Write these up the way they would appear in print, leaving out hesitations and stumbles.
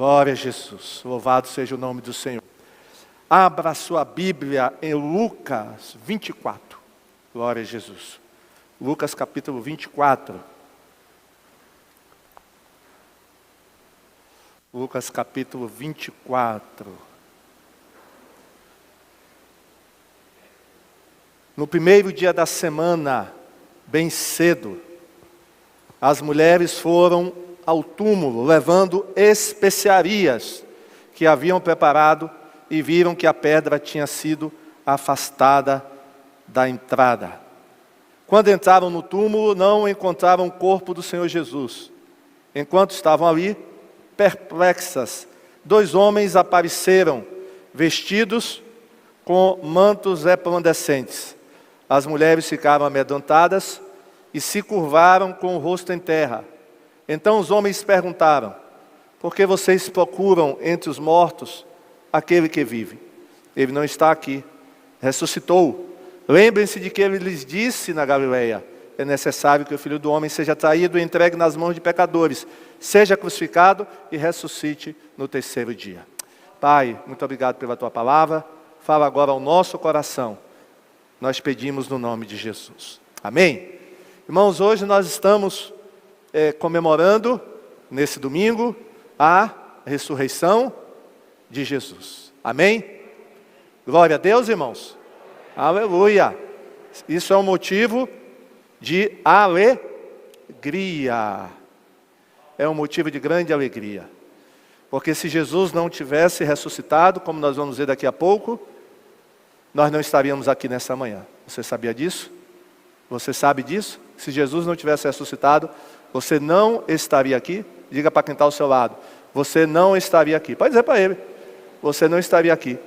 Glória a Jesus. Louvado seja o nome do Senhor. Abra a sua Bíblia em Lucas 24. Glória a Jesus. Lucas capítulo 24. Lucas capítulo 24. No primeiro dia da semana, bem cedo, as mulheres foram ao túmulo, levando especiarias que haviam preparado e viram que a pedra tinha sido afastada da entrada. Quando entraram no túmulo, não encontraram o corpo do Senhor Jesus. Enquanto estavam ali, perplexas, 2 homens apareceram, vestidos com mantos resplandecentes. As mulheres ficaram amedrontadas e se curvaram com o rosto em terra. Então os homens perguntaram: por que vocês procuram entre os mortos aquele que vive? Ele não está aqui, ressuscitou. Lembrem-se de que ele lhes disse na Galileia: é necessário que o Filho do Homem seja traído e entregue nas mãos de pecadores, seja crucificado e ressuscite no 3º dia. Pai, muito obrigado pela Tua palavra. Fala agora ao nosso coração. Nós pedimos no nome de Jesus. Amém? Irmãos, hoje nós estamos comemorando, nesse domingo, a ressurreição de Jesus. Amém? Glória a Deus, irmãos. Aleluia. Isso é um motivo de alegria. É um motivo de grande alegria. Porque se Jesus não tivesse ressuscitado, como nós vamos ver daqui a pouco, nós não estaríamos aqui nessa manhã. Você sabia disso? Você sabe disso? Se Jesus não tivesse ressuscitado, você não estaria aqui. Diga para quem está ao seu lado: você não estaria aqui. Pode dizer para ele: você não estaria aqui.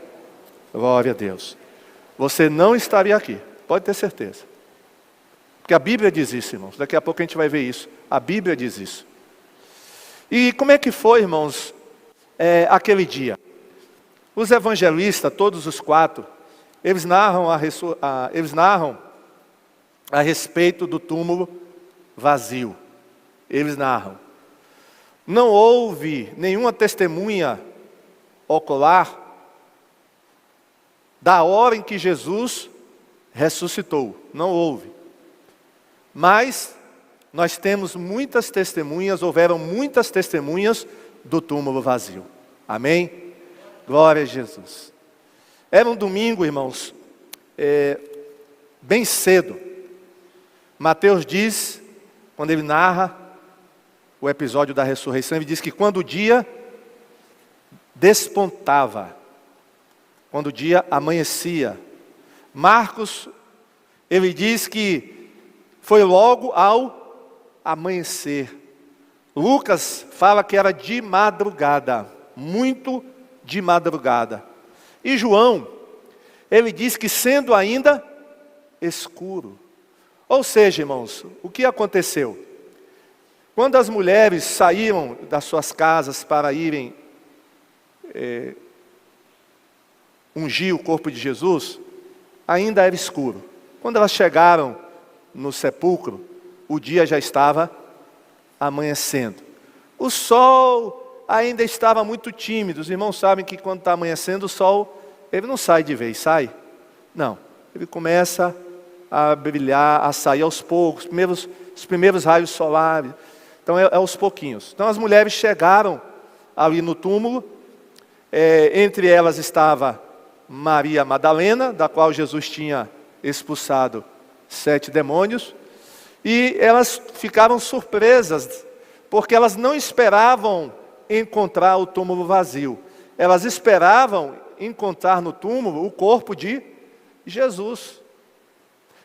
Glória a Deus. Você não estaria aqui. Pode ter certeza. Porque a Bíblia diz isso, irmãos. Daqui a pouco a gente vai ver isso. A Bíblia diz isso. E como é que foi, irmãos, aquele dia? Os evangelistas, todos os 4, eles narram a respeito do túmulo vazio. Eles narram. Não houve nenhuma testemunha ocular da hora em que Jesus ressuscitou. Não houve. Mas nós temos muitas testemunhas, houveram muitas testemunhas do túmulo vazio. Amém? Glória a Jesus. Era um domingo, irmãos, bem cedo. Mateus diz, quando ele narra o episódio da ressurreição, ele diz que quando o dia despontava, quando o dia amanhecia. Marcos, ele diz que foi logo ao amanhecer. Lucas fala que era de madrugada, muito de madrugada. E João, ele diz que sendo ainda escuro. Ou seja, irmãos, o que aconteceu? Quando as mulheres saíram das suas casas para irem ungir o corpo de Jesus, ainda era escuro. Quando elas chegaram no sepulcro, o dia já estava amanhecendo. O sol ainda estava muito tímido. Os irmãos sabem que quando está amanhecendo, o sol, ele não sai de vez, sai? Não, ele começa a brilhar, a sair aos poucos, os primeiros raios solares. Então é aos pouquinhos. Então as mulheres chegaram ali no túmulo, entre elas estava Maria Madalena, da qual Jesus tinha expulsado 7 demônios, e elas ficaram surpresas, porque elas não esperavam encontrar o túmulo vazio. Elas esperavam encontrar no túmulo o corpo de Jesus.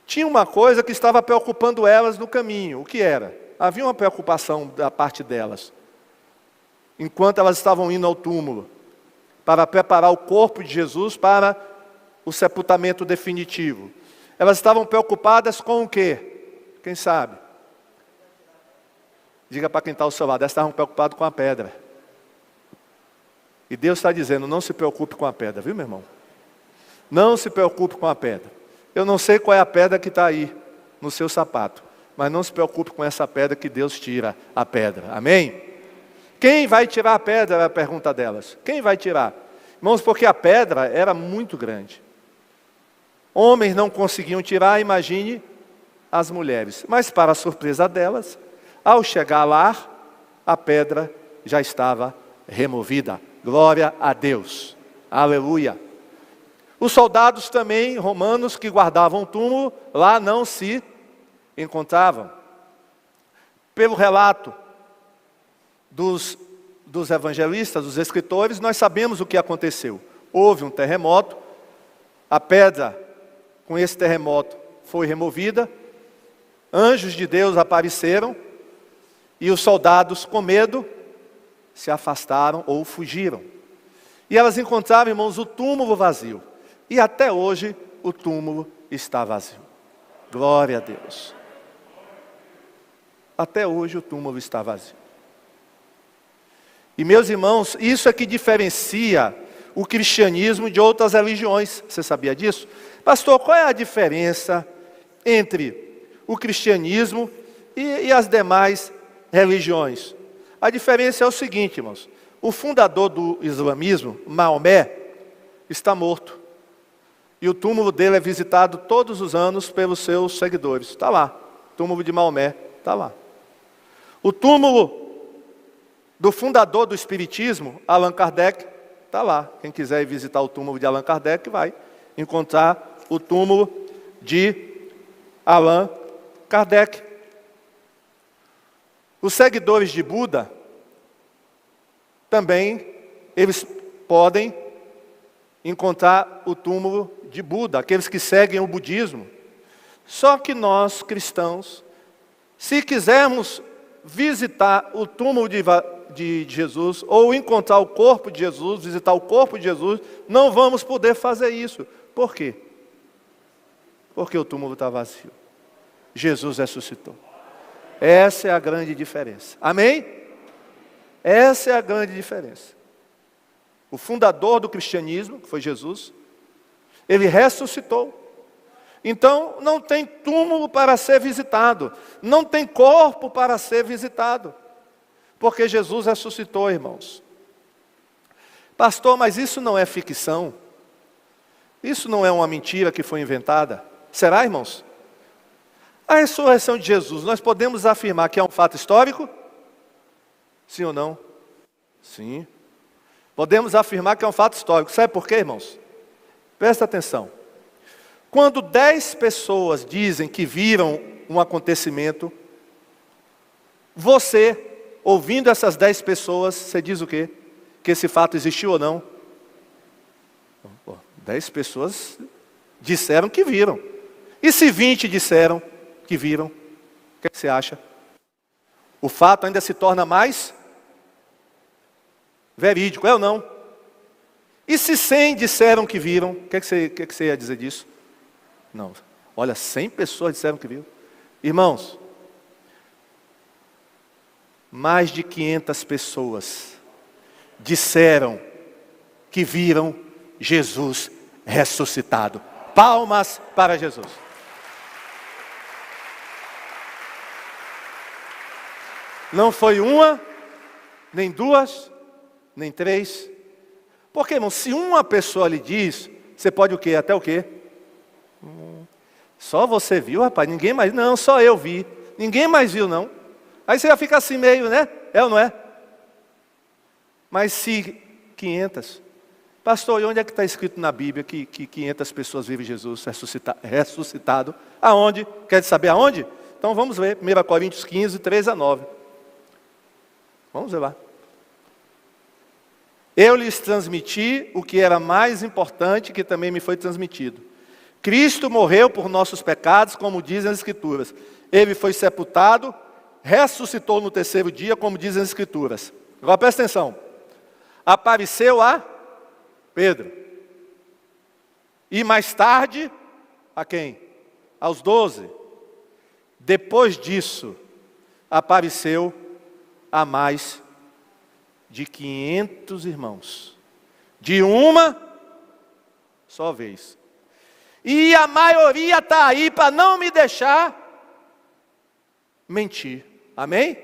Tinha uma coisa que estava preocupando elas no caminho. O que era? Havia uma preocupação da parte delas, enquanto elas estavam indo ao túmulo, para preparar o corpo de Jesus para o sepultamento definitivo. Elas estavam preocupadas com o quê? Quem sabe? Diga para quem está ao seu lado: elas estavam preocupadas com a pedra. E Deus está dizendo: não se preocupe com a pedra, viu, meu irmão? Não se preocupe com a pedra. Eu não sei qual é a pedra que está aí no seu sapato, mas não se preocupe com essa pedra, que Deus tira a pedra. Amém? Quem vai tirar a pedra? Era a pergunta delas. Quem vai tirar? Irmãos, porque a pedra era muito grande. Homens não conseguiam tirar, imagine as mulheres. Mas para a surpresa delas, ao chegar lá, a pedra já estava removida. Glória a Deus. Aleluia. Os soldados também, romanos, que guardavam o túmulo, lá não se encontravam. Pelo relato dos evangelistas, dos escritores, nós sabemos o que aconteceu. Houve um terremoto, a pedra com esse terremoto foi removida, anjos de Deus apareceram, e os soldados, com medo, se afastaram ou fugiram. E elas encontraram, irmãos, o túmulo vazio. E até hoje o túmulo está vazio. Glória a Deus. Até hoje o túmulo está vazio. E meus irmãos, isso é que diferencia o cristianismo de outras religiões. Você sabia disso? Pastor, qual é a diferença entre o cristianismo e as demais religiões? A diferença é o seguinte, irmãos. O fundador do islamismo, Maomé, está morto. E o túmulo dele é visitado todos os anos pelos seus seguidores. Está lá. O túmulo de Maomé está lá. O túmulo do fundador do espiritismo, Allan Kardec, está lá. Quem quiser ir visitar o túmulo de Allan Kardec vai encontrar o túmulo de Allan Kardec. Os seguidores de Buda também, eles podem encontrar o túmulo de Buda, aqueles que seguem o budismo. Só que nós, cristãos, se quisermos visitar o túmulo de Jesus, ou encontrar o corpo de Jesus, visitar o corpo de Jesus, não vamos poder fazer isso. Por quê? Porque o túmulo está vazio. Jesus ressuscitou. Essa é a grande diferença. Amém? Essa é a grande diferença. O fundador do cristianismo, que foi Jesus, ele ressuscitou. Então, não tem túmulo para ser visitado, não tem corpo para ser visitado, porque Jesus ressuscitou, irmãos. Pastor, mas isso não é ficção? Isso não é uma mentira que foi inventada? Será, irmãos? A ressurreição de Jesus, nós podemos afirmar que é um fato histórico? Sim ou não? Sim. Podemos afirmar que é um fato histórico. Sabe por quê, irmãos? Presta atenção. Quando 10 pessoas dizem que viram um acontecimento, você, ouvindo essas 10 pessoas, você diz o quê? Que esse fato existiu ou não? 10 pessoas disseram que viram. E se 20 disseram que viram, o que você acha? O fato ainda se torna mais verídico, é ou não? E se 100 disseram que viram, o que você ia dizer disso? Não, olha, 100 pessoas disseram que viram. Irmãos, mais de 500 pessoas disseram que viram Jesus ressuscitado. Palmas para Jesus. Não foi uma, nem duas, nem três. Porque, irmão, se uma pessoa lhe diz, você pode o quê? Até o quê? Só você viu, rapaz? Ninguém mais? Não, só eu vi. Ninguém mais viu, não. Aí você já fica assim meio, né? É ou não é? Mas se 500... Pastor, e onde é que está escrito na Bíblia que 500 pessoas vivem Jesus ressuscitado? Aonde? Quer saber aonde? Então vamos ver. 1 Coríntios 15, 3 a 9. Vamos ver lá. Eu lhes transmiti o que era mais importante, que também me foi transmitido. Cristo morreu por nossos pecados, como dizem as Escrituras. Ele foi sepultado, ressuscitou no terceiro dia, como dizem as Escrituras. Agora presta atenção. Apareceu a Pedro. E mais tarde, a quem? Aos 12. Depois disso, apareceu a mais de 500 irmãos. De uma só vez. E a maioria está aí para não me deixar mentir. Amém?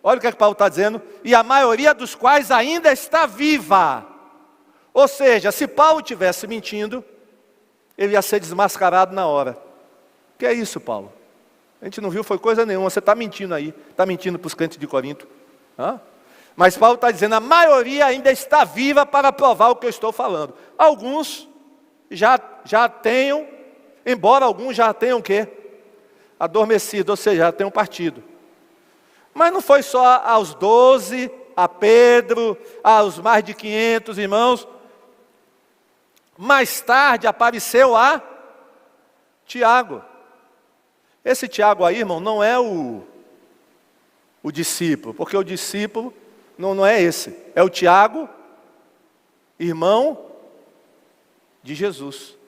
Olha o que Paulo está dizendo. E a maioria dos quais ainda está viva. Ou seja, se Paulo estivesse mentindo, ele ia ser desmascarado na hora. O que é isso, Paulo? A gente não viu, foi coisa nenhuma. Você está mentindo aí. Está mentindo para os crentes de Corinto. Hã? Mas Paulo está dizendo, a maioria ainda está viva para provar o que eu estou falando. Alguns já tenham, embora alguns já tenham o quê? Adormecido, ou seja, já tenham partido. Mas não foi só aos 12, a Pedro, aos mais de 500 irmãos. Mais tarde apareceu a Tiago. Esse Tiago aí, irmão, não é o discípulo, porque o discípulo não é esse. É o Tiago, irmão de Jesus.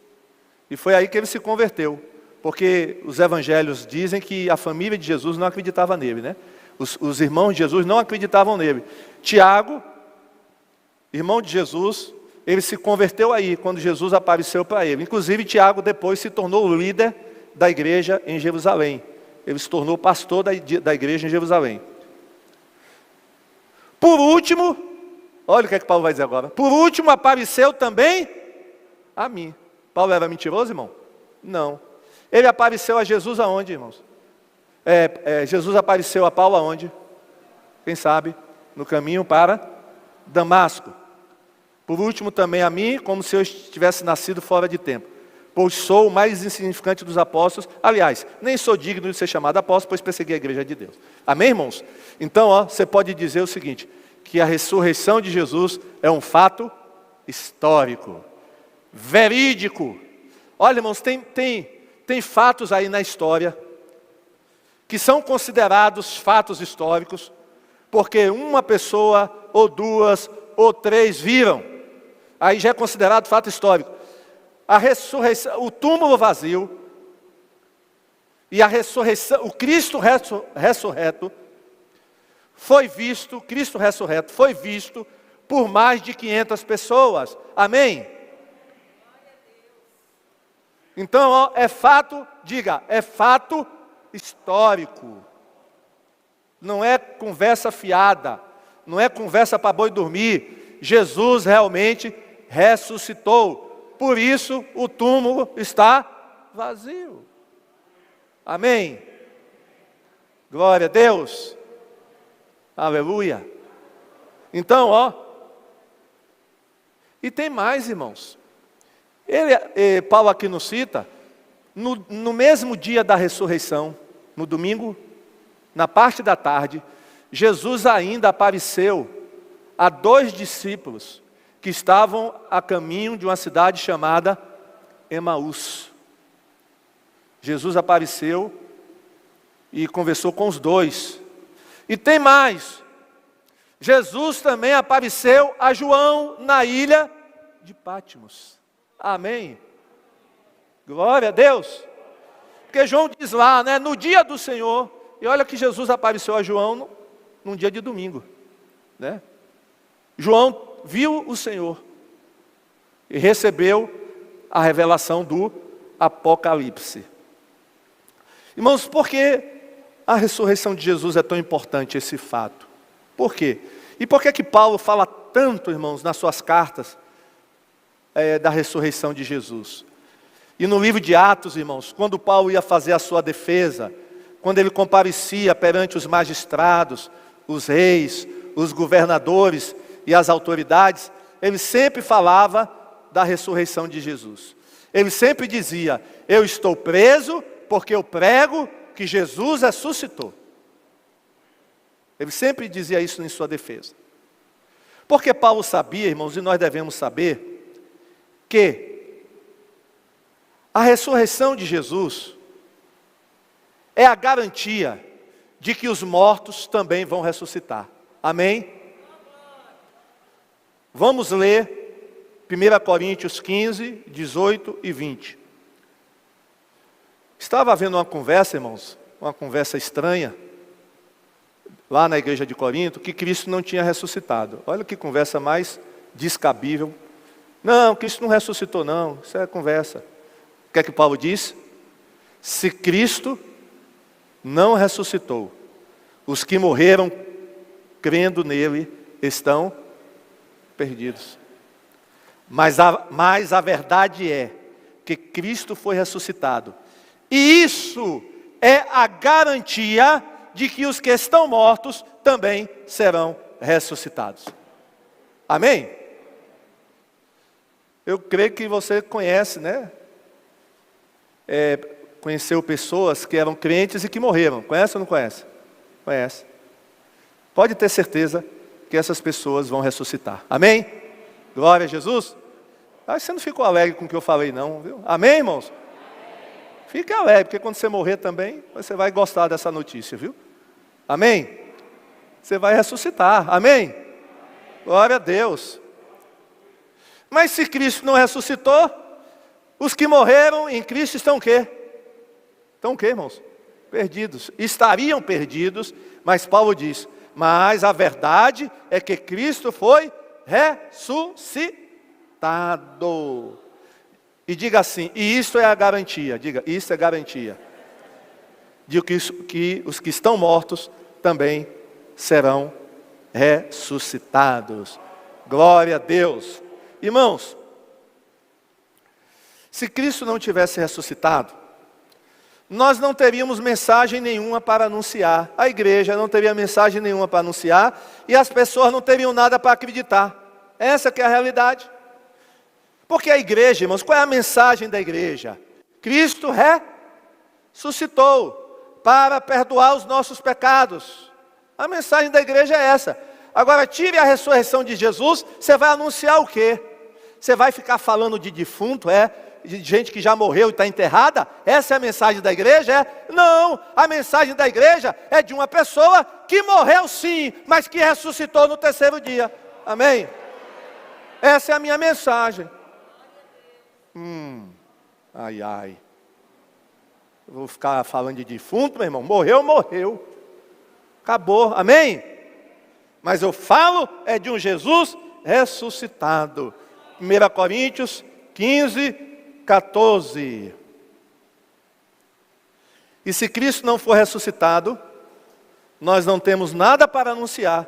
E foi aí que ele se converteu. Porque os evangelhos dizem que a família de Jesus não acreditava nele, né? Os irmãos de Jesus não acreditavam nele. Tiago, irmão de Jesus, ele se converteu aí, quando Jesus apareceu para ele. Inclusive, Tiago depois se tornou o líder da igreja em Jerusalém. Ele se tornou pastor da igreja em Jerusalém. Por último, olha o que Paulo vai dizer agora. Por último, apareceu também a mim. Paulo era mentiroso, irmão? Não. Ele apareceu a Jesus aonde, irmãos? Jesus apareceu a Paulo aonde? Quem sabe? No caminho para Damasco. Por último também a mim, como se eu tivesse nascido fora de tempo. Pois sou o mais insignificante dos apóstolos. Aliás, nem sou digno de ser chamado apóstolo, pois persegui a igreja de Deus. Amém, irmãos? Então, você pode dizer o seguinte, que a ressurreição de Jesus é um fato histórico, verídico. Olha, irmãos, tem fatos aí na história que são considerados fatos históricos, porque uma pessoa, ou duas, ou três viram. Aí já é considerado fato histórico. A ressurreição, o túmulo vazio, e a ressurreição, o Cristo ressurreto, foi visto, Cristo ressurreto foi visto por mais de 500 pessoas. Amém? Então, é fato, diga, é fato histórico. Não é conversa fiada, não é conversa para boi dormir. Jesus realmente ressuscitou. Por isso, o túmulo está vazio. Amém? Glória a Deus. Aleluia. Então, e tem mais, irmãos. Paulo aqui nos cita, no mesmo dia da ressurreição, no domingo, na parte da tarde, Jesus ainda apareceu a 2 discípulos que estavam a caminho de uma cidade chamada Emaús. Jesus apareceu e conversou com os 2. E tem mais. Jesus também apareceu a João na ilha de Patmos. Amém? Glória a Deus. Porque João diz lá, né, no dia do Senhor, e olha que Jesus apareceu a João num dia de domingo, né? João viu o Senhor e recebeu a revelação do Apocalipse. Irmãos, por que a ressurreição de Jesus é tão importante, esse fato? Por quê? E por que Paulo fala tanto, irmãos, nas suas cartas, da ressurreição de Jesus? E no livro de Atos, irmãos, quando Paulo ia fazer a sua defesa, quando ele comparecia perante os magistrados, os reis, os governadores e as autoridades, ele sempre falava da ressurreição de Jesus. Ele sempre dizia, eu estou preso porque eu prego que Jesus ressuscitou. Ele sempre dizia isso em sua defesa. Porque Paulo sabia, irmãos, e nós devemos saber, que a ressurreição de Jesus é a garantia de que os mortos também vão ressuscitar. Amém? Vamos ler 1 Coríntios 15, 18 e 20. Estava havendo uma conversa, irmãos, uma conversa estranha, lá na igreja de Corinto, que Cristo não tinha ressuscitado. Olha que conversa mais descabível. Não, Cristo não ressuscitou não, isso é conversa. O que é que Paulo diz? Se Cristo não ressuscitou, os que morreram crendo nele, estão perdidos. Mas a verdade é que Cristo foi ressuscitado. E isso é a garantia de que os que estão mortos também serão ressuscitados. Amém? Eu creio que você conhece, né? Conheceu pessoas que eram crentes e que morreram. Conhece ou não conhece? Conhece. Pode ter certeza que essas pessoas vão ressuscitar. Amém? Glória a Jesus. Você não ficou alegre com o que eu falei não, viu? Amém, irmãos? Fique alegre, porque quando você morrer também, você vai gostar dessa notícia, viu? Amém? Você vai ressuscitar. Amém? Glória a Deus. Mas se Cristo não ressuscitou, os que morreram em Cristo estão o quê? Estão o quê, irmãos? Perdidos. Estariam perdidos, mas Paulo diz, mas a verdade é que Cristo foi ressuscitado. E diga assim, e isso é a garantia, diga, isso é garantia, de que os que estão mortos também serão ressuscitados. Glória a Deus. Irmãos, se Cristo não tivesse ressuscitado, nós não teríamos mensagem nenhuma para anunciar. A igreja não teria mensagem nenhuma para anunciar e as pessoas não teriam nada para acreditar. Essa que é a realidade. Porque a igreja, irmãos, qual é a mensagem da igreja? Cristo ressuscitou para perdoar os nossos pecados. A mensagem da igreja é essa. Agora, tire a ressurreição de Jesus, você vai anunciar o quê? Você vai ficar falando de defunto, de gente que já morreu e está enterrada? Essa é a mensagem da igreja? Não, a mensagem da igreja é de uma pessoa que morreu sim, mas que ressuscitou no terceiro dia. Amém? Essa é a minha mensagem. Ai. Eu vou ficar falando de defunto, meu irmão. Morreu. Acabou, amém? Mas eu falo de um Jesus ressuscitado. 1 Coríntios 15, 14. E se Cristo não for ressuscitado, nós não temos nada para anunciar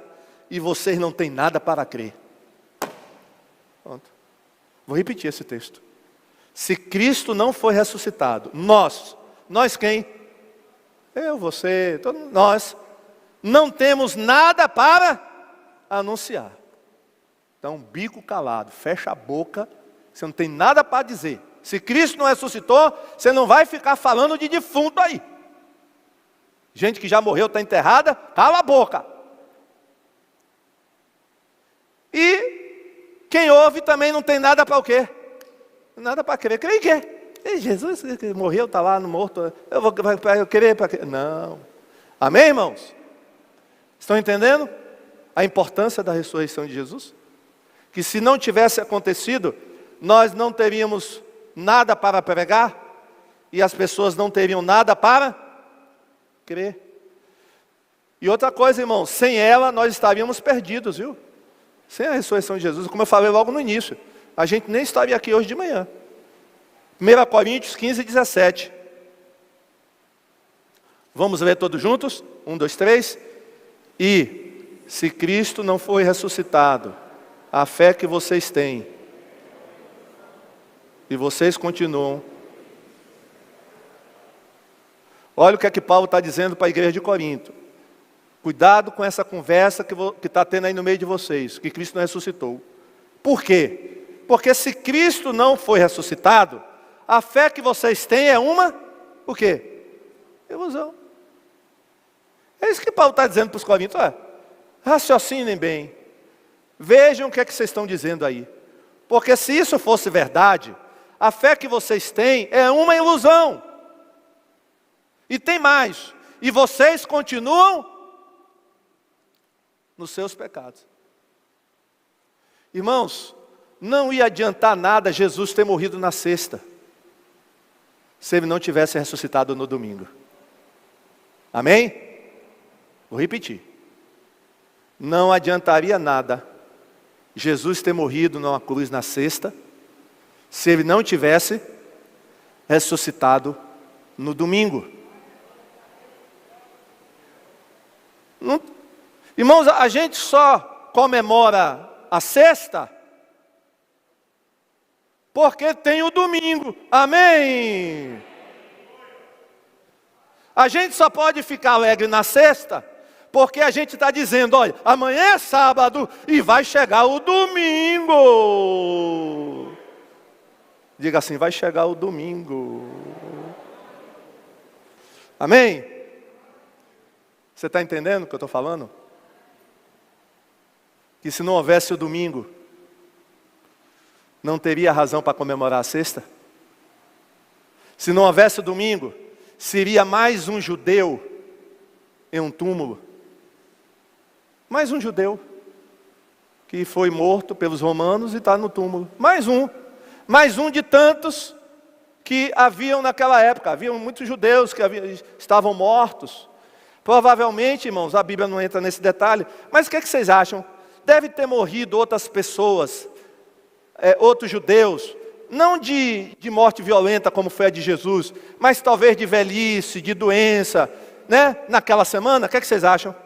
e vocês não têm nada para crer. Pronto. Vou repetir esse texto. Se Cristo não for ressuscitado, nós quem? Eu, você, nós não temos nada para anunciar. Então, bico calado, fecha a boca, você não tem nada para dizer. Se Cristo não ressuscitou, você não vai ficar falando de defunto aí. Gente que já morreu, está enterrada, cala a boca. E quem ouve também não tem nada para o quê? Nada para crer. Crer em quê? Jesus que morreu, está lá no morto. Eu vou crer para quê? Não. Amém, irmãos? Estão entendendo a importância da ressurreição de Jesus? Que se não tivesse acontecido, nós não teríamos nada para pregar e as pessoas não teriam nada para crer. E outra coisa, irmão, sem ela nós estaríamos perdidos, viu? Sem a ressurreição de Jesus, como eu falei logo no início, a gente nem estaria aqui hoje de manhã. 1 Coríntios 15, 17. Vamos ler todos juntos? 1, 2, 3. E se Cristo não foi ressuscitado, a fé que vocês têm, e vocês continuam. Olha o que é que Paulo está dizendo para a igreja de Corinto. Cuidado com essa conversa que está tendo aí no meio de vocês, que Cristo não ressuscitou. Por quê? Porque se Cristo não foi ressuscitado, a fé que vocês têm é uma, o quê? Ilusão. É isso que Paulo está dizendo para os Coríntios. Raciocinem bem. Vejam o que é que vocês estão dizendo aí. Porque se isso fosse verdade, a fé que vocês têm é uma ilusão. E tem mais. E vocês continuam nos seus pecados. Irmãos, não ia adiantar nada Jesus ter morrido na sexta, se ele não tivesse ressuscitado no domingo. Amém? Vou repetir. Não adiantaria nada Jesus ter morrido numa cruz na sexta, se ele não tivesse ressuscitado no domingo. Não, Irmãos, a gente só comemora a sexta porque tem o domingo. Amém? A gente só pode ficar alegre na sexta porque a gente está dizendo, olha, amanhã é sábado e vai chegar o domingo. Diga assim, vai chegar o domingo. Amém? Você está entendendo o que eu estou falando? Que se não houvesse o domingo, não teria razão para comemorar a sexta? Se não houvesse o domingo, seria mais um judeu em um túmulo. Mais um judeu que foi morto pelos romanos e está no túmulo. Mais um de tantos que haviam naquela época. Haviam muitos judeus que estavam mortos. Provavelmente, irmãos, a Bíblia não entra nesse detalhe, mas o que vocês acham? Deve ter morrido outras pessoas, outros judeus, não de morte violenta como foi a de Jesus, mas talvez de velhice, de doença, né? Naquela semana, o que vocês acham?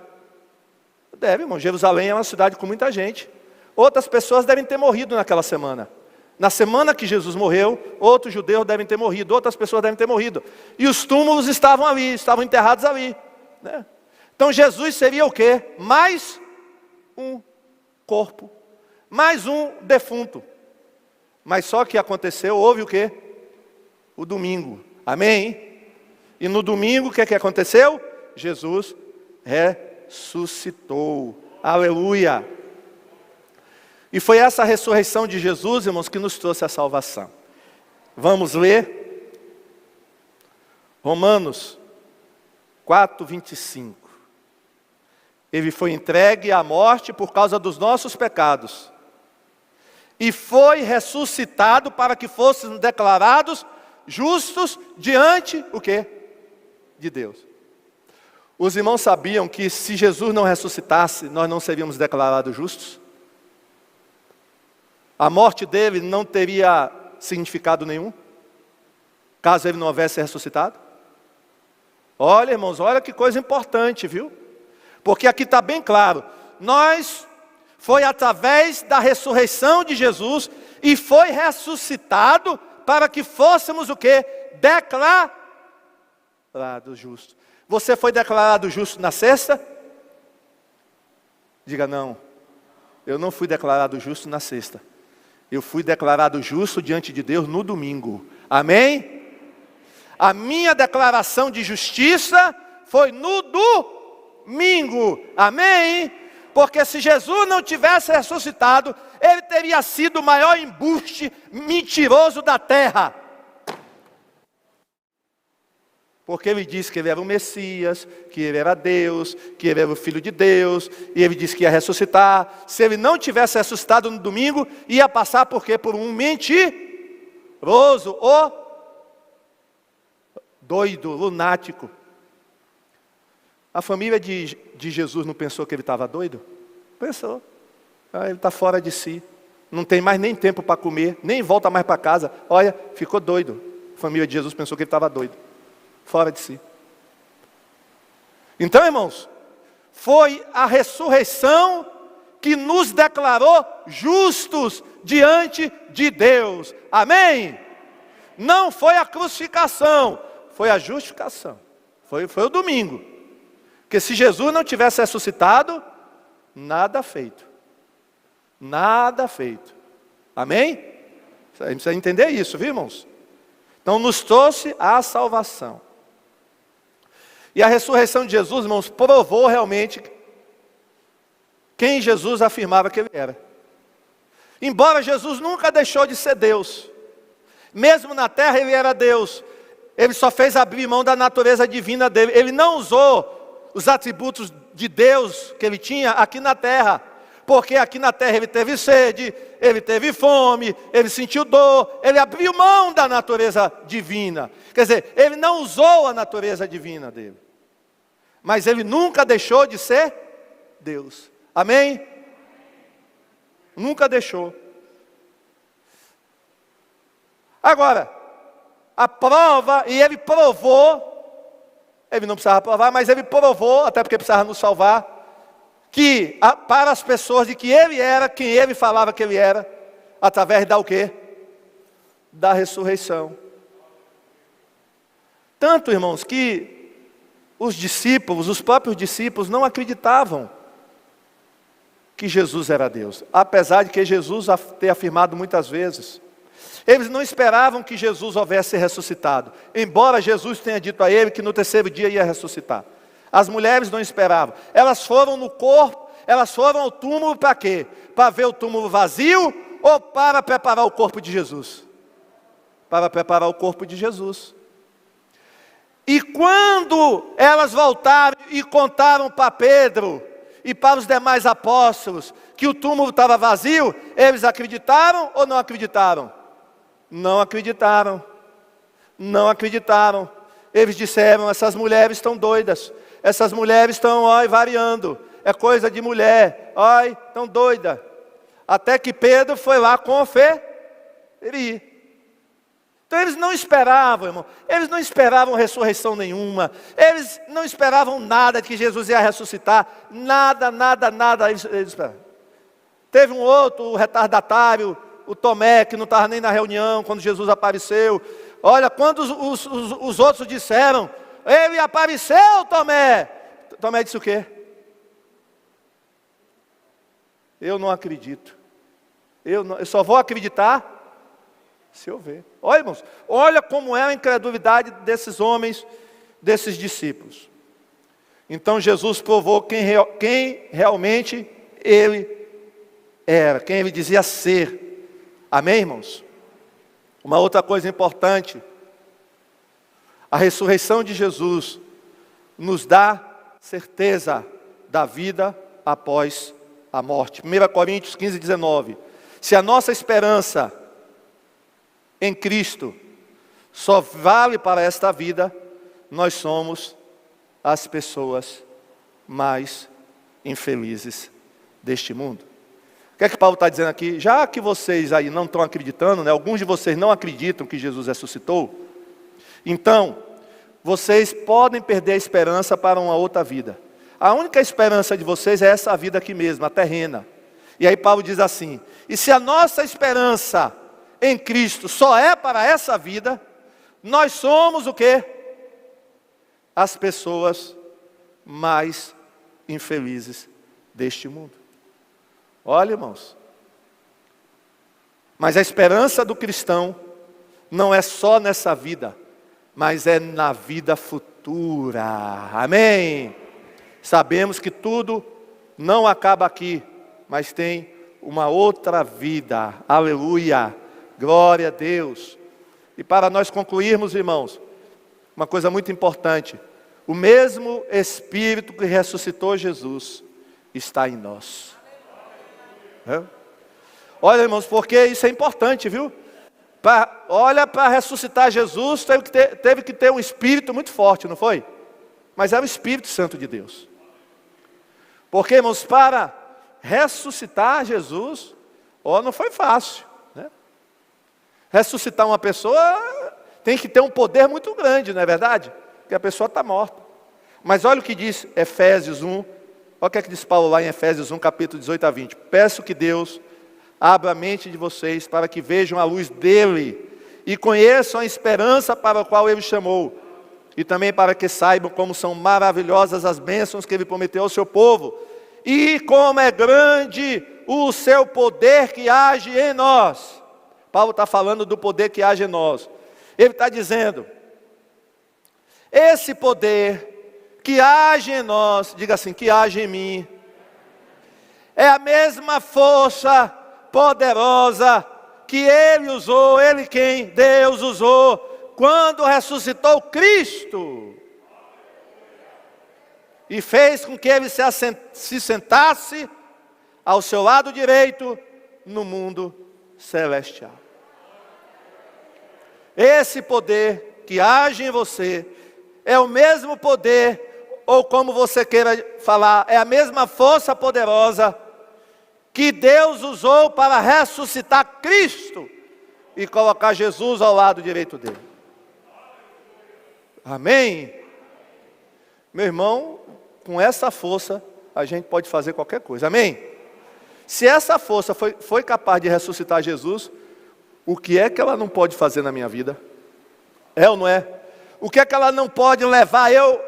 Deve, irmão. Jerusalém é uma cidade com muita gente. Outras pessoas devem ter morrido naquela semana. Na semana que Jesus morreu, outros judeus devem ter morrido, outras pessoas devem ter morrido. E os túmulos estavam ali, estavam enterrados ali, né? Então Jesus seria o quê? Mais um corpo, mais um defunto. Mas só que aconteceu, houve o quê? O domingo. Amém? E no domingo, o que aconteceu? Jesus ressuscitou. Aleluia! E foi essa ressurreição de Jesus, irmãos, que nos trouxe a salvação. Vamos ler Romanos 4:25. Ele foi entregue à morte por causa dos nossos pecados. E foi ressuscitado para que fôssemos declarados justos diante, o quê? De Deus. Os irmãos sabiam que se Jesus não ressuscitasse, nós não seríamos declarados justos? A morte dele não teria significado nenhum, caso ele não houvesse ressuscitado? Olha, irmãos, olha que coisa importante, viu? Porque aqui está bem claro, foi através da ressurreição de Jesus e foi ressuscitado para que fôssemos o quê? Declarados justos. Você foi declarado justo na sexta? Diga não, eu não fui declarado justo na sexta. Eu fui declarado justo diante de Deus no domingo. Amém? A minha declaração de justiça foi no domingo. Amém? Porque se Jesus não tivesse ressuscitado, ele teria sido o maior embuste mentiroso da terra. Porque ele disse que ele era o Messias, que ele era Deus, que ele era o Filho de Deus, e ele disse que ia ressuscitar. Se ele não tivesse ressuscitado no domingo, ia passar por quê? Por um mentiroso, doido, lunático. A família de Jesus não pensou que ele estava doido? Pensou. Ele está fora de si. Não tem mais nem tempo para comer, nem volta mais para casa. Olha, ficou doido. A família de Jesus pensou que ele estava doido. Fora de si. Então, irmãos, foi a ressurreição que nos declarou justos diante de Deus. Amém? Não foi a crucificação, foi a justificação. Foi o domingo. Porque se Jesus não tivesse ressuscitado, nada feito. Nada feito. Amém? A gente precisa entender isso, viu, irmãos? Então nos trouxe a salvação. E a ressurreição de Jesus, irmãos, provou realmente quem Jesus afirmava que ele era. Embora Jesus nunca deixou de ser Deus. Mesmo na terra ele era Deus. Ele só fez abrir mão da natureza divina dele. Ele não usou os atributos de Deus que ele tinha aqui na terra. Porque aqui na terra ele teve sede, ele teve fome, ele sentiu dor, ele abriu mão da natureza divina. Quer dizer, ele não usou a natureza divina dele. Mas ele nunca deixou de ser Deus. Amém? Nunca deixou. Agora, a prova, e ele provou, ele não precisava provar, mas ele provou, até porque precisava nos salvar, para as pessoas de que ele era quem ele falava que ele era, através da o quê? Da ressurreição. Tanto, irmãos, que os discípulos, os próprios discípulos, não acreditavam que Jesus era Deus, apesar de que Jesus ter afirmado muitas vezes. Eles não esperavam que Jesus houvesse ressuscitado, embora Jesus tenha dito a ele que no terceiro dia ia ressuscitar. As mulheres não esperavam. Elas foram no corpo, elas foram ao túmulo para quê? Para ver o túmulo vazio ou para preparar o corpo de Jesus? Para preparar o corpo de Jesus. E quando elas voltaram e contaram para Pedro e para os demais apóstolos que o túmulo estava vazio, eles acreditaram ou não acreditaram? Não acreditaram. Não acreditaram. Eles disseram: essas mulheres estão doidas. Essas mulheres estão, variando. É coisa de mulher. Estão doidas. Até que Pedro foi lá conferir. Então eles não esperavam, irmão. Eles não esperavam ressurreição nenhuma. Eles não esperavam nada de que Jesus ia ressuscitar. Nada. Eles esperavam. Teve um outro retardatário, o Tomé, que não estava nem na reunião quando Jesus apareceu. Olha, quando os outros disseram: ele apareceu, Tomé. Tomé disse o quê? Eu não acredito. Eu só vou acreditar se eu ver. Olha, irmãos, olha como é a incredulidade desses homens, desses discípulos. Então Jesus provou quem realmente ele era, quem ele dizia ser. Amém, irmãos? Uma outra coisa importante: a ressurreição de Jesus nos dá certeza da vida após a morte. 1 Coríntios 15, 19. Se a nossa esperança em Cristo só vale para esta vida, nós somos as pessoas mais infelizes deste mundo. O que é que Paulo está dizendo aqui? Já que vocês aí não estão acreditando, alguns de vocês não acreditam que Jesus ressuscitou, então vocês podem perder a esperança para uma outra vida. A única esperança de vocês é essa vida aqui mesmo, a terrena. E aí Paulo diz assim: e se a nossa esperança em Cristo só é para essa vida, nós somos o quê? As pessoas mais infelizes deste mundo. Olha, irmãos, mas a esperança do cristão não é só nessa vida, mas é na vida futura. Amém? Sabemos que tudo não acaba aqui, mas tem uma outra vida. Aleluia! Glória a Deus. E para nós concluirmos, irmãos, uma coisa muito importante: o mesmo Espírito que ressuscitou Jesus está em nós. Olha, irmãos, porque isso é importante, viu? Para ressuscitar Jesus, teve que ter um Espírito muito forte, não foi? Mas era o Espírito Santo de Deus. Porque, irmãos, para ressuscitar Jesus, não foi fácil. Ressuscitar uma pessoa tem que ter um poder muito grande, não é verdade? Porque a pessoa está morta. Mas olha o que diz Efésios 1. Olha o que é que diz Paulo lá em Efésios 1, capítulo 18 a 20. Peço que Deus abra a mente de vocês para que vejam a luz dele e conheçam a esperança para a qual ele chamou. E também para que saibam como são maravilhosas as bênçãos que ele prometeu ao seu povo. E como é grande o seu poder que age em nós. Paulo está falando do poder que age em nós. Ele está dizendo: esse poder que age em nós, diga assim, que age em mim, é a mesma força poderosa que ele usou, ele quem? Deus usou, quando ressuscitou Cristo. E fez com que ele se sentasse ao seu lado direito no mundo celestial. Esse poder que age em você é o mesmo poder, ou como você queira falar, é a mesma força poderosa que Deus usou para ressuscitar Cristo e colocar Jesus ao lado direito dele. Amém? Meu irmão, com essa força a gente pode fazer qualquer coisa, amém? Se essa força foi capaz de ressuscitar Jesus, o que é que ela não pode fazer na minha vida? É ou não é? O que é que ela não pode levar eu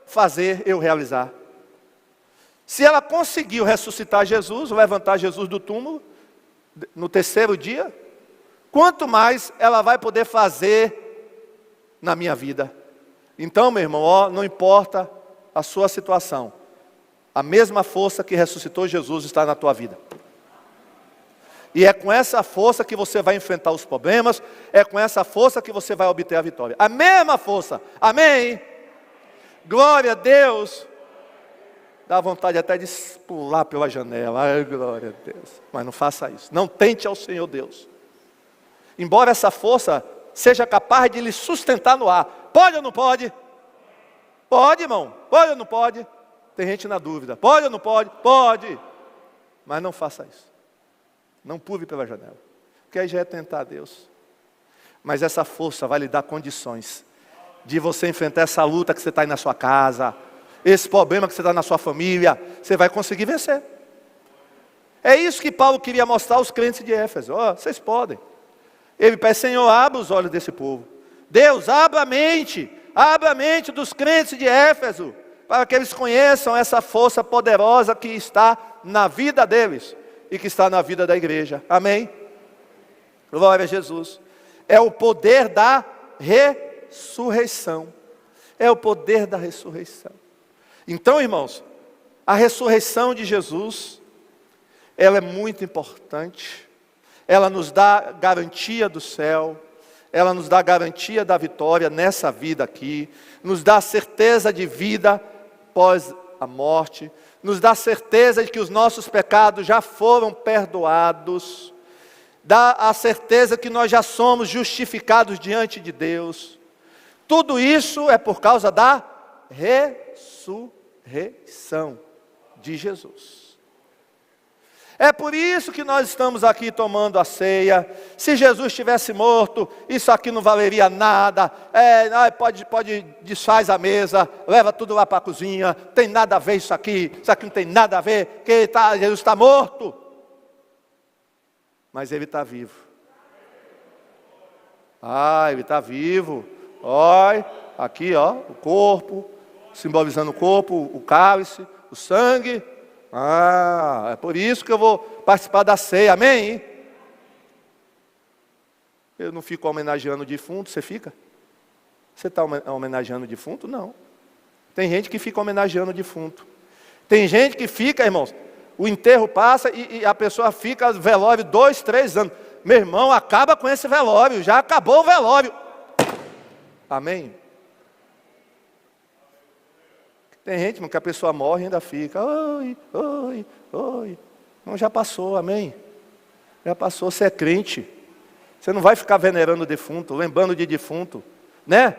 fazer, eu realizar? Se ela conseguiu ressuscitar Jesus, levantar Jesus do túmulo, no terceiro dia, quanto mais ela vai poder fazer na minha vida? Então, meu irmão, ó, não importa a sua situação, a mesma força que ressuscitou Jesus está na tua vida. E é com essa força que você vai enfrentar os problemas, é com essa força que você vai obter a vitória. A mesma força, amém? Glória a Deus. Dá vontade até de pular pela janela, ai, glória a Deus. Mas não faça isso, não tente ao Senhor Deus. Embora essa força seja capaz de lhe sustentar no ar. Pode ou não pode? Pode, irmão, pode ou não pode? Tem gente na dúvida, pode ou não pode? Pode, mas não faça isso. Não pule pela janela, porque aí já é tentar a Deus. Mas essa força vai lhe dar condições de você enfrentar essa luta que você está aí na sua casa, esse problema que você está na sua família, você vai conseguir vencer. É isso que Paulo queria mostrar aos crentes de Éfeso. Ó, vocês podem. Ele pede, Senhor, abra os olhos desse povo. Deus, abra a mente dos crentes de Éfeso, para que eles conheçam essa força poderosa que está na vida deles e que está na vida da igreja. Amém? Glória a Jesus. É o poder da ressurreição. É o poder da ressurreição. Então, irmãos, a ressurreição de Jesus, ela é muito importante. Ela nos dá garantia do céu. Ela nos dá garantia da vitória nessa vida aqui. Nos dá certeza de vida após a morte. Nos dá certeza de que os nossos pecados já foram perdoados. Dá a certeza que nós já somos justificados diante de Deus. Tudo isso é por causa da ressurreição de Jesus. É por isso que nós estamos aqui tomando a ceia. Se Jesus tivesse morto, isso aqui não valeria nada. Pode, desfaz a mesa, leva tudo lá para a cozinha. Tem nada a ver isso aqui não tem nada a ver, porque Jesus está morto. Mas Ele está vivo. Ele está vivo. Olha, aqui ó, o corpo, simbolizando o corpo, o cálice, o sangue. É por isso que eu vou participar da ceia, amém? Eu não fico homenageando o defunto, você fica? Você está homenageando o defunto? Não. Tem gente que fica homenageando o defunto. Tem gente que fica, irmãos, o enterro passa e a pessoa fica velório 2, 3 anos. Meu irmão, acaba com esse velório, já acabou o velório. Amém? Tem gente que a pessoa morre e ainda fica, oi. Não, já passou, amém? Já passou, você é crente. Você não vai ficar venerando o defunto, lembrando de defunto, né?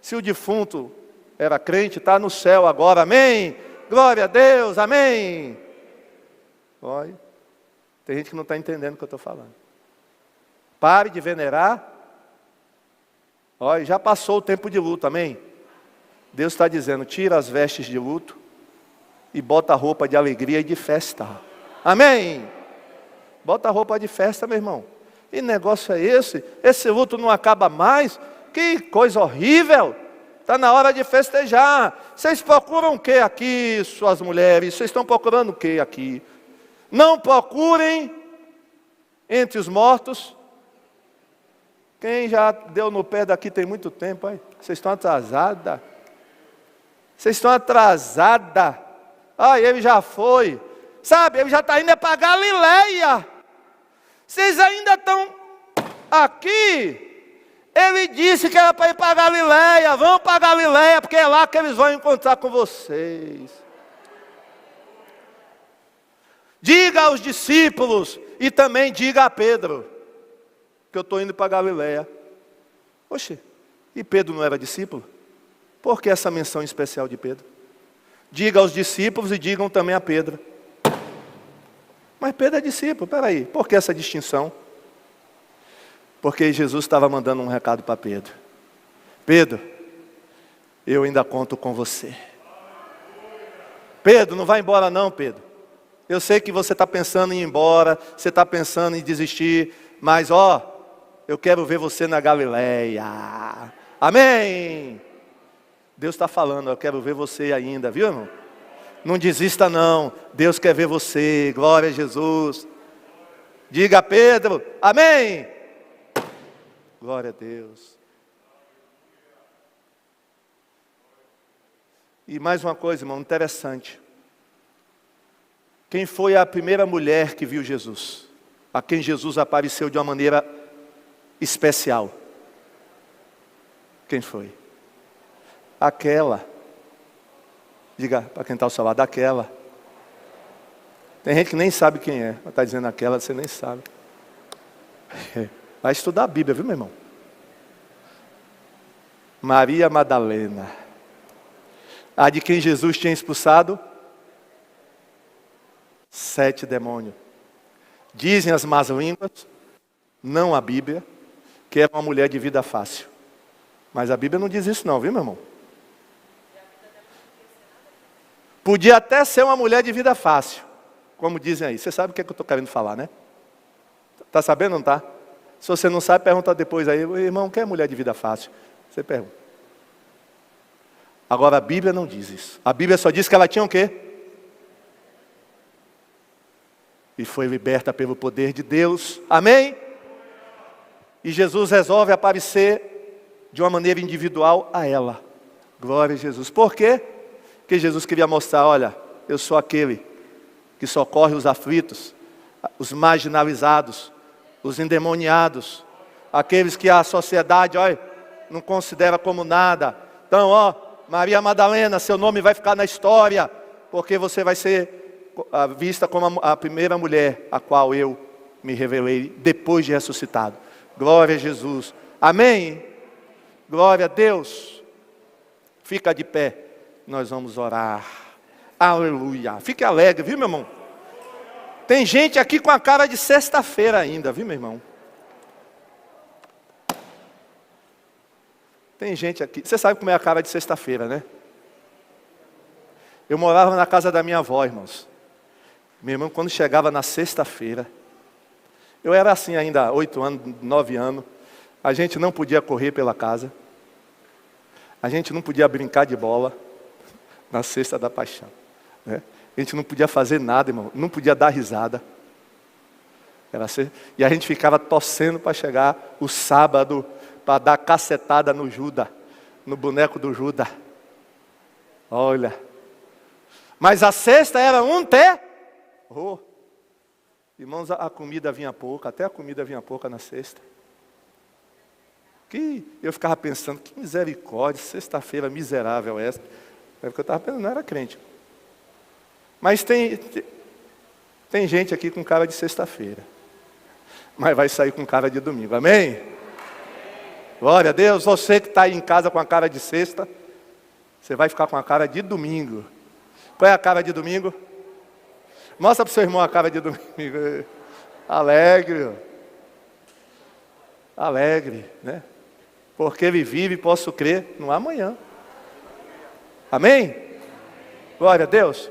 Se o defunto era crente, está no céu agora, amém? Glória a Deus, amém? Olha, tem gente que não está entendendo o que eu estou falando. Pare de venerar. Olha, já passou o tempo de luto, amém? Deus está dizendo, tira as vestes de luto e bota a roupa de alegria e de festa. Amém? Bota a roupa de festa, meu irmão. Que negócio é esse? Esse luto não acaba mais? Que coisa horrível! Está na hora de festejar. Vocês procuram o que aqui, suas mulheres? Vocês estão procurando o que aqui? Não procurem entre os mortos. Quem já deu no pé daqui tem muito tempo, aí. Vocês estão atrasadas. Vocês estão atrasadas. Ele já foi. Sabe, ele já está indo para Galileia. Vocês ainda estão aqui. Ele disse que era para ir para Galileia. Vão para Galileia, porque é lá que eles vão encontrar com vocês. Diga aos discípulos e também diga a Pedro que eu estou indo para Galileia. Oxe, e Pedro não era discípulo? Por que essa menção especial de Pedro? Diga aos discípulos e digam também a Pedro. Mas Pedro é discípulo, peraí, por que essa distinção? Porque Jesus estava mandando um recado para Pedro. Pedro, eu ainda conto com você. Pedro, não vai embora não, Pedro. Eu sei que você está pensando em ir embora, você está pensando em desistir, mas eu quero ver você na Galileia. Amém? Deus está falando, eu quero ver você ainda, viu, irmão? Não desista não, Deus quer ver você, glória a Jesus. Diga, Pedro, amém? Glória a Deus. E mais uma coisa, irmão, interessante. Quem foi a primeira mulher que viu Jesus? A quem Jesus apareceu de uma maneira especial? Quem foi? Aquela. Diga para quem está ao seu lado, aquela. Tem gente que nem sabe quem é. Está dizendo aquela, você nem sabe. Vai estudar a Bíblia, viu, meu irmão? Maria Madalena. A de quem Jesus tinha expulsado 7 demônios. Dizem as más línguas, não a Bíblia, que era uma mulher de vida fácil. Mas a Bíblia não diz isso não, viu, meu irmão? Podia até ser uma mulher de vida fácil, como dizem aí. Você sabe o que é que eu estou querendo falar, né? Está sabendo ou não está? Se você não sabe, pergunta depois aí. Irmão, o que é mulher de vida fácil? Você pergunta. Agora a Bíblia não diz isso. A Bíblia só diz que ela tinha o quê? E foi liberta pelo poder de Deus. Amém? E Jesus resolve aparecer de uma maneira individual a ela. Glória a Jesus. Por quê? Porque Jesus queria mostrar, olha, eu sou aquele que socorre os aflitos, os marginalizados, os endemoniados, aqueles que a sociedade, olha, não considera como nada. Então, Maria Madalena, seu nome vai ficar na história, porque você vai ser vista como a primeira mulher a qual eu me revelei depois de ressuscitado. Glória a Jesus. Amém? Glória a Deus. Fica de pé. Nós vamos orar. Aleluia. Fique alegre, viu, meu irmão? Tem gente aqui com a cara de sexta-feira ainda, viu, meu irmão? Tem gente aqui. Você sabe como é a cara de sexta-feira, né? Eu morava na casa da minha avó, irmãos. Meu irmão, quando chegava na sexta-feira, eu era assim ainda, 8 anos, 9 anos. A gente não podia correr pela casa. A gente não podia brincar de bola na Sexta da Paixão, né? A gente não podia fazer nada, irmão. Não podia dar risada. E a gente ficava torcendo para chegar o sábado, para dar cacetada no Judas, no boneco do Judas. Olha. Mas a sexta era um terror. Irmãos, a comida vinha pouca, até a comida vinha pouca na sexta. Que eu ficava pensando, que misericórdia, sexta-feira miserável essa. É porque eu estava pensando, não era crente. Mas tem gente aqui com cara de sexta-feira. Mas vai sair com cara de domingo, amém? Glória a Deus. Você que está aí em casa com a cara de sexta, você vai ficar com a cara de domingo. Qual é a cara de domingo? Mostra para o seu irmão a cara de domingo. Alegre. Alegre, né? Porque ele vive, posso crer, no amanhã. Amém? Glória a Deus.